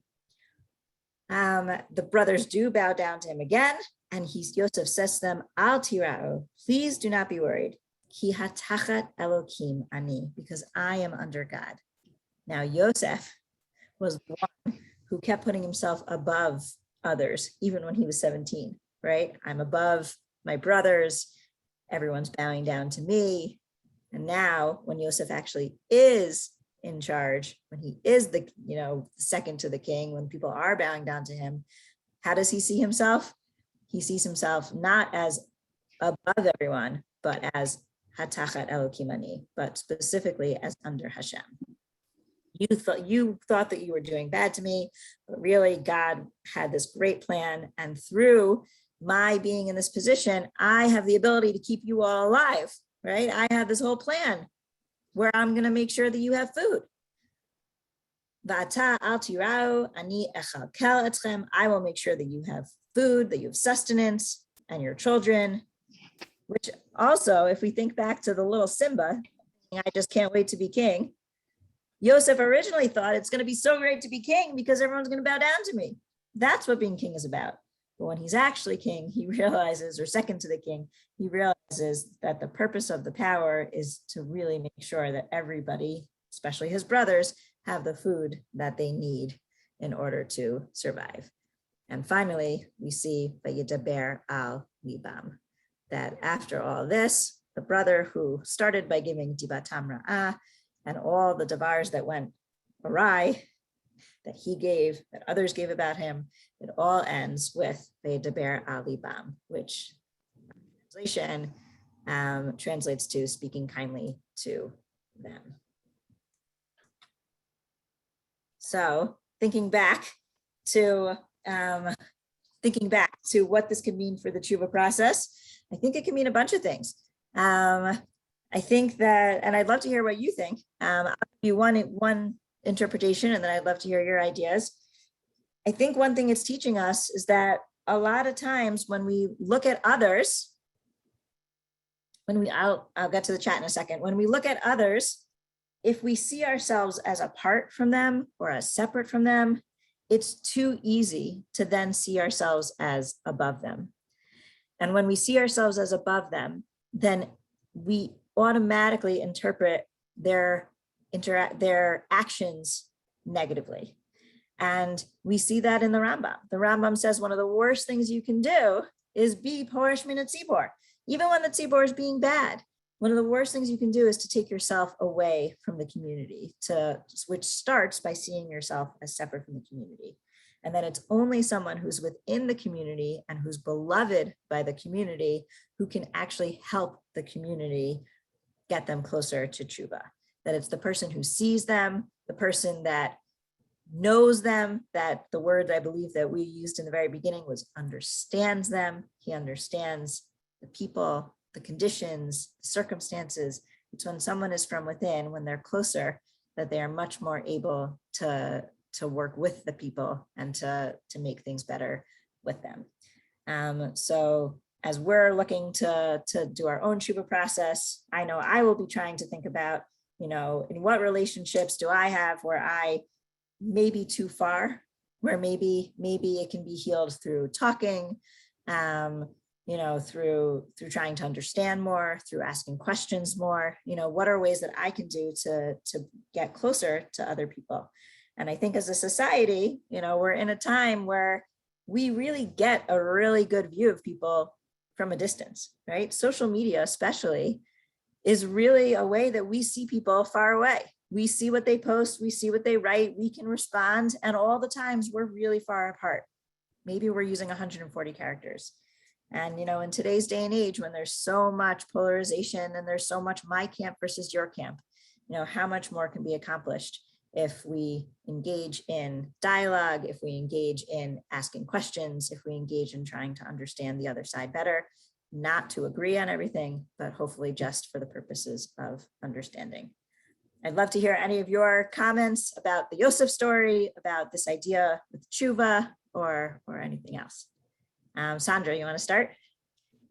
The brothers do bow down to him again, and Yosef says to them, Al tira'u, please do not be worried. Ki hatachat Elokim ani, because I am under God. Now Yosef was the one who kept putting himself above others, even when he was 17, right? I'm above my brothers, everyone's bowing down to me. And now when Yosef actually is in charge, when he is the second to the king, when people are bowing down to him, how does he see himself? He sees himself not as above everyone, but as hatachat Elokim ani, but specifically as under Hashem. You thought that you were doing bad to me, but really God had this great plan, and through my being in this position, I have the ability to keep you all alive, right? I have this whole plan where I'm going to make sure that you have food. V'ata al tira'u ani echalkel etchem. I will make sure that you have food, that you have sustenance, and your children. Which also, if we think back to the little Simba, I just can't wait to be king. Yosef originally thought it's going to be so great to be king because everyone's going to bow down to me. That's what being king is about. But when he's actually king, he realizes, or second to the king, he realizes that the purpose of the power is to really make sure that everybody, especially his brothers, have the food that they need in order to survive. And finally, we see Vayidaber al libam, that after all this, the brother who started by giving dibatam ra'ah and all the davars that went awry, that he gave, that others gave about him, it all ends with Vayidaber al libam, which translation translates to speaking kindly to them. So thinking back to what this could mean for the Teshuva process, I think it can mean a bunch of things. I think that, and I'd love to hear what you think. I'll give you one interpretation, and then I'd love to hear your ideas. I think one thing it's teaching us is that a lot of times when we look at others, I'll get to the chat in a second. When we look at others, if we see ourselves as apart from them or as separate from them, it's too easy to then see ourselves as above them. And when we see ourselves as above them, then we automatically interpret their actions negatively. And we see that in the Rambam. The Rambam says one of the worst things you can do is be porish min hatzibor. Even when the tzibor is being bad, one of the worst things you can do is to take yourself away from the community, which starts by seeing yourself as separate from the community. And then it's only someone who's within the community and who's beloved by the community who can actually help the community get them closer to Teshuva. That it's the person who sees them, the person that knows them, that the word I believe that we used in the very beginning was understands them. He understands the people, the conditions, the circumstances. It's when someone is from within, when they're closer, that they are much more able to work with the people and to make things better with them. So as we're looking to do our own Teshuva process, I know I will be trying to think about, in what relationships do I have where I may be too far, where maybe it can be healed through talking, through trying to understand more, through asking questions more. What are ways that I can do to get closer to other people? And I think as a society, we're in a time where we really get a really good view of people from a distance, right? Social media especially is really a way that we see people far away. We see what they post, we see what they write, we can respond, and all the times we're really far apart. Maybe we're using 140 characters. And, in today's day and age, when there's so much polarization and there's so much my camp versus your camp, how much more can be accomplished if we engage in dialogue, if we engage in asking questions, if we engage in trying to understand the other side better, not to agree on everything, but hopefully just for the purposes of understanding. I'd love to hear any of your comments about the Yosef story, about this idea with Teshuva, or anything else. Sandra, you want to start?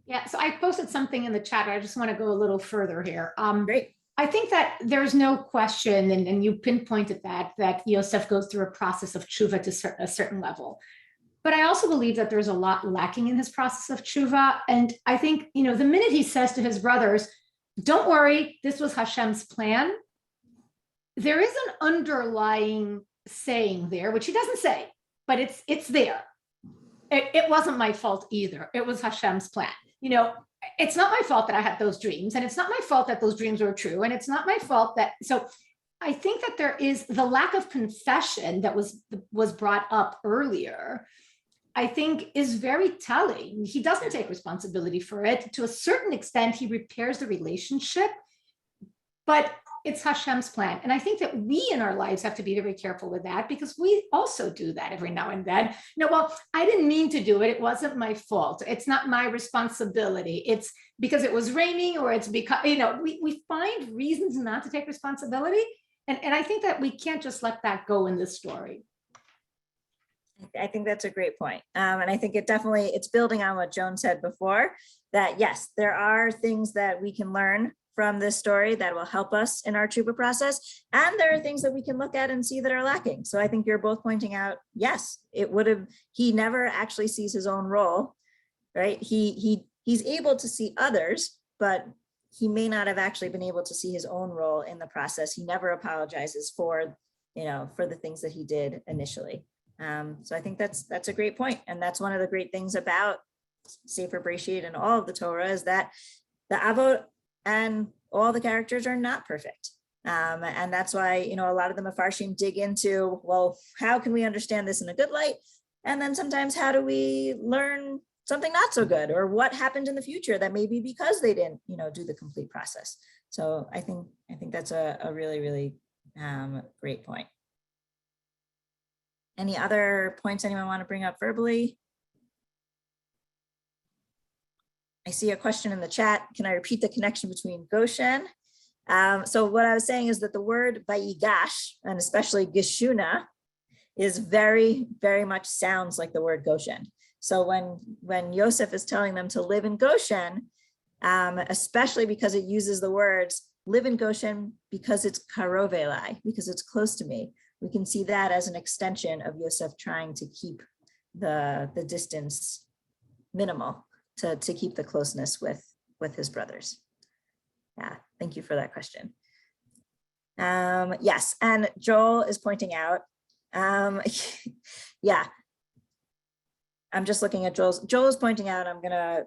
Yeah, so I posted something in the chat. I just want to go a little further here. Great. I think that there's no question, and you pinpointed that Yosef goes through a process of tshuva to a certain level. But I also believe that there's a lot lacking in his process of tshuva. And I think, the minute he says to his brothers, don't worry, this was Hashem's plan, there is an underlying saying there, which he doesn't say, but it's there. It wasn't my fault either. It was Hashem's plan. It's not my fault that I had those dreams, and it's not my fault that those dreams were true, and it's not my fault that, so I think that there is the lack of confession that was brought up earlier, I think is very telling. He doesn't take responsibility for it. To a certain extent, he repairs the relationship, but it's Hashem's plan. And I think that we in our lives have to be very careful with that, because we also do that every now and then. Well, I didn't mean to do it. It wasn't my fault. It's not my responsibility. It's because it was raining, or it's because, we find reasons not to take responsibility. And I think that we can't just let that go in this story. I think that's a great point. And I think it's building on what Joan said before, that yes, there are things that we can learn from this story that will help us in our Teshuva process. And there are things that we can look at and see that are lacking. So I think you're both pointing out, yes, he never actually sees his own role, right? He's able to see others, but he may not have actually been able to see his own role in the process. He never apologizes for the things that he did initially. So I think that's a great point. And that's one of the great things about Sefer Bereshit and all of the Torah, is that the Avot and all the characters are not perfect. And that's why, a lot of the Mefarshim dig into, well, how can we understand this in a good light? And then sometimes how do we learn something not so good, or what happened in the future that maybe because they didn't, do the complete process. So I think that's a really, really great point. Any other points anyone want to bring up verbally? I see a question in the chat. Can I repeat the connection between Goshen? So what I was saying is that the word Vayigash, and especially Geshuna, is very, very much sounds like the word Goshen. So when Yosef is telling them to live in Goshen, especially because it uses the words live in Goshen because it's karov elai, because it's close to me. We can see that as an extension of Yosef trying to keep the distance minimal, to keep the closeness with his brothers. Yeah, thank you for that question. Yes, and Joel is pointing out, yeah, I'm just looking at Joel is pointing out, I'm gonna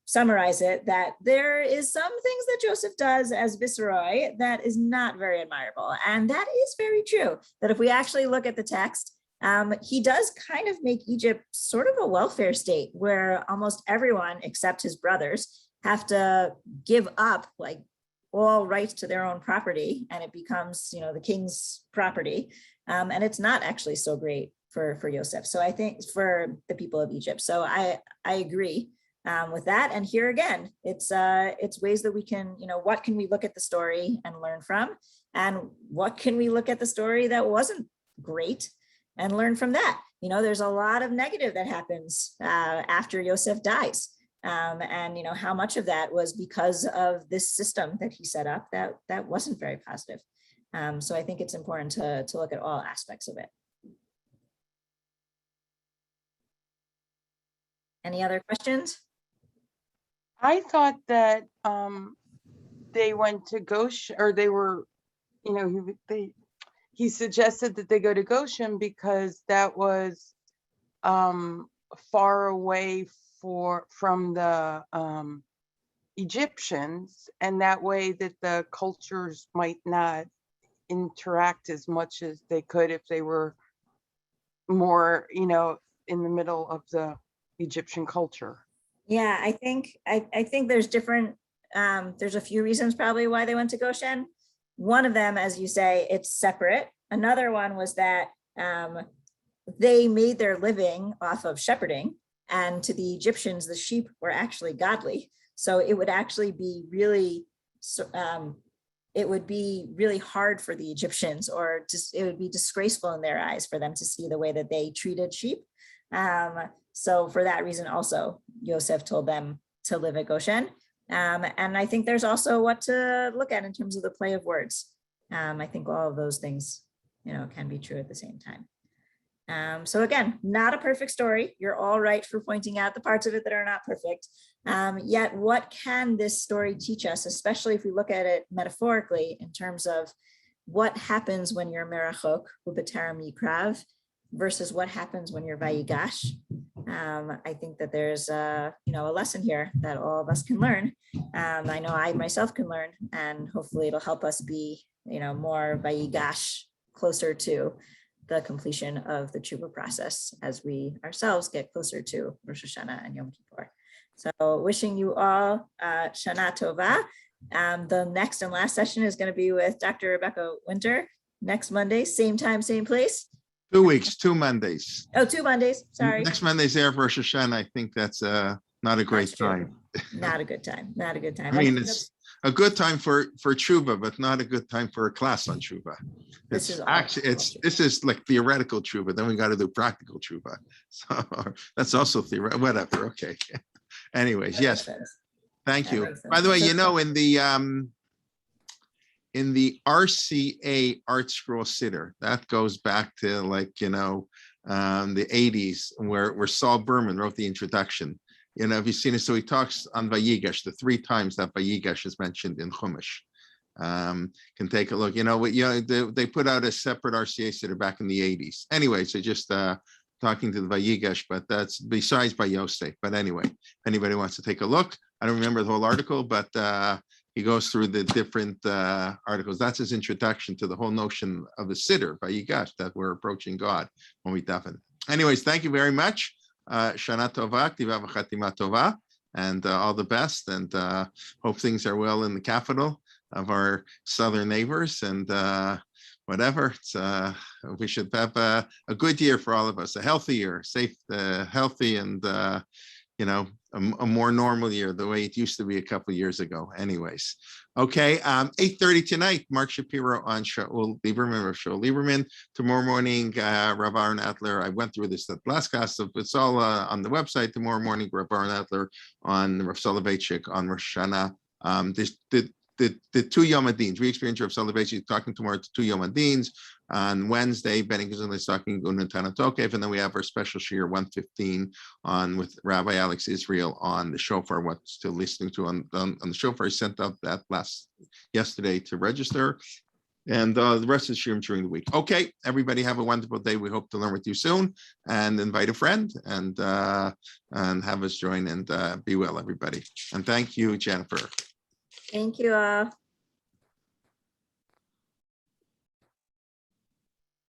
summarize it, that there is some things that Joseph does as Viceroy that is not very admirable. And that is very true, that if we actually look at the text, he does kind of make Egypt sort of a welfare state where almost everyone except his brothers have to give up like all rights to their own property, and it becomes, the king's property. And it's not actually so great for Yosef. So I think for the people of Egypt. So I agree with that. And here again, it's ways that we can, what can we look at the story and learn from? And what can we look at the story that wasn't great and learn from that? There's a lot of negative that happens after Yosef dies. And how much of that was because of this system that he set up that wasn't very positive. So I think it's important to look at all aspects of it. Any other questions? I thought that they went to Goshen, or they were, he suggested that they go to Goshen because that was far away from the Egyptians, and that way that the cultures might not interact as much as they could if they were more, in the middle of the Egyptian culture. Yeah, I think there's different, there's a few reasons probably why they went to Goshen. One of them, as you say, it's separate. Another one was that they made their living off of shepherding, and to the Egyptians, the sheep were actually godly. So it would actually be really, it would be really hard for the Egyptians, or just it would be disgraceful in their eyes for them to see the way that they treated sheep. So for that reason also, Yosef told them to live at Goshen. And I think there's also what to look at in terms of the play of words. I think all of those things, can be true at the same time. So again, not a perfect story. You're all right for pointing out the parts of it that are not perfect. Yet what can this story teach us, especially if we look at it metaphorically in terms of what happens when you're merachok, ubeterem yikrav, versus what happens when you're vayigash. I think that there's a lesson here that all of us can learn. I know I myself can learn, and hopefully it'll help us be, more vayigash, closer to the completion of the Teshuva process as we ourselves get closer to Rosh Hashanah and Yom Kippur. So wishing you all Shana Tova. The next and last session is going to be with Dr. Rebecca Winter next Monday, same time, same place. 2 weeks, 2 Mondays. Oh, 2 Mondays. Sorry. Next Monday's there for Rosh Hashanah. I think that's not a great time. Not a good time. Not a good time. I mean, it's a good time for Teshuva, but not a good time for a class on Teshuva. This is like theoretical Teshuva. Then we got to do practical Teshuva. So that's also theoretical. Whatever. Okay. Anyways, yes. Thank you. By the way, in the RCA Art Scroll Siddur, that goes back to the 80s, where Saul Berman wrote the introduction. If you've seen it, so he talks on Vayigash, the 3 times that Vayigash is mentioned in Chumash. Can take a look. They put out a separate RCA Siddur back in the 80s. Anyway, so just talking to the Vayigash, but that's besides by Yosef. But anyway, if anybody wants to take a look, I don't remember the whole article, but he goes through the different articles. That's his introduction to the whole notion of the Siddur, Vayigash, that we're approaching God when we daven. Anyways, thank you very much. Shana Tova, Ktiva v'chatima Tova, and all the best, and hope things are well in the capital of our southern neighbors, and whatever. We should have a good year for all of us, a healthy year, safe, healthy, and a more normal year, the way it used to be a couple of years ago. Anyways, okay, 8:30 tonight, Mark Shapiro on Shaul Lieberman, Rav Shaul Lieberman. Tomorrow morning, Rav Aaron Adler. I went through this at Raskas, so it's all on the website. Tomorrow morning, Rav Aaron Adler on Rav Soloveitchik on Rosh Hashanah. The two Yom Adins. We experienced Rav Soloveitchik talking tomorrow to two Yom Adins. On Wednesday, Benny Gazin is talking Untitled Chapter, and then we have our special shir 1:15 on with Rabbi Alex Israel on the shofar. What's still listening to on the shofar? I sent out that yesterday to register, and the rest of the shirim during the week. Okay, everybody have a wonderful day. We hope to learn with you soon, and invite a friend and have us join, and be well, everybody. And thank you, Jennifer. Thank you all.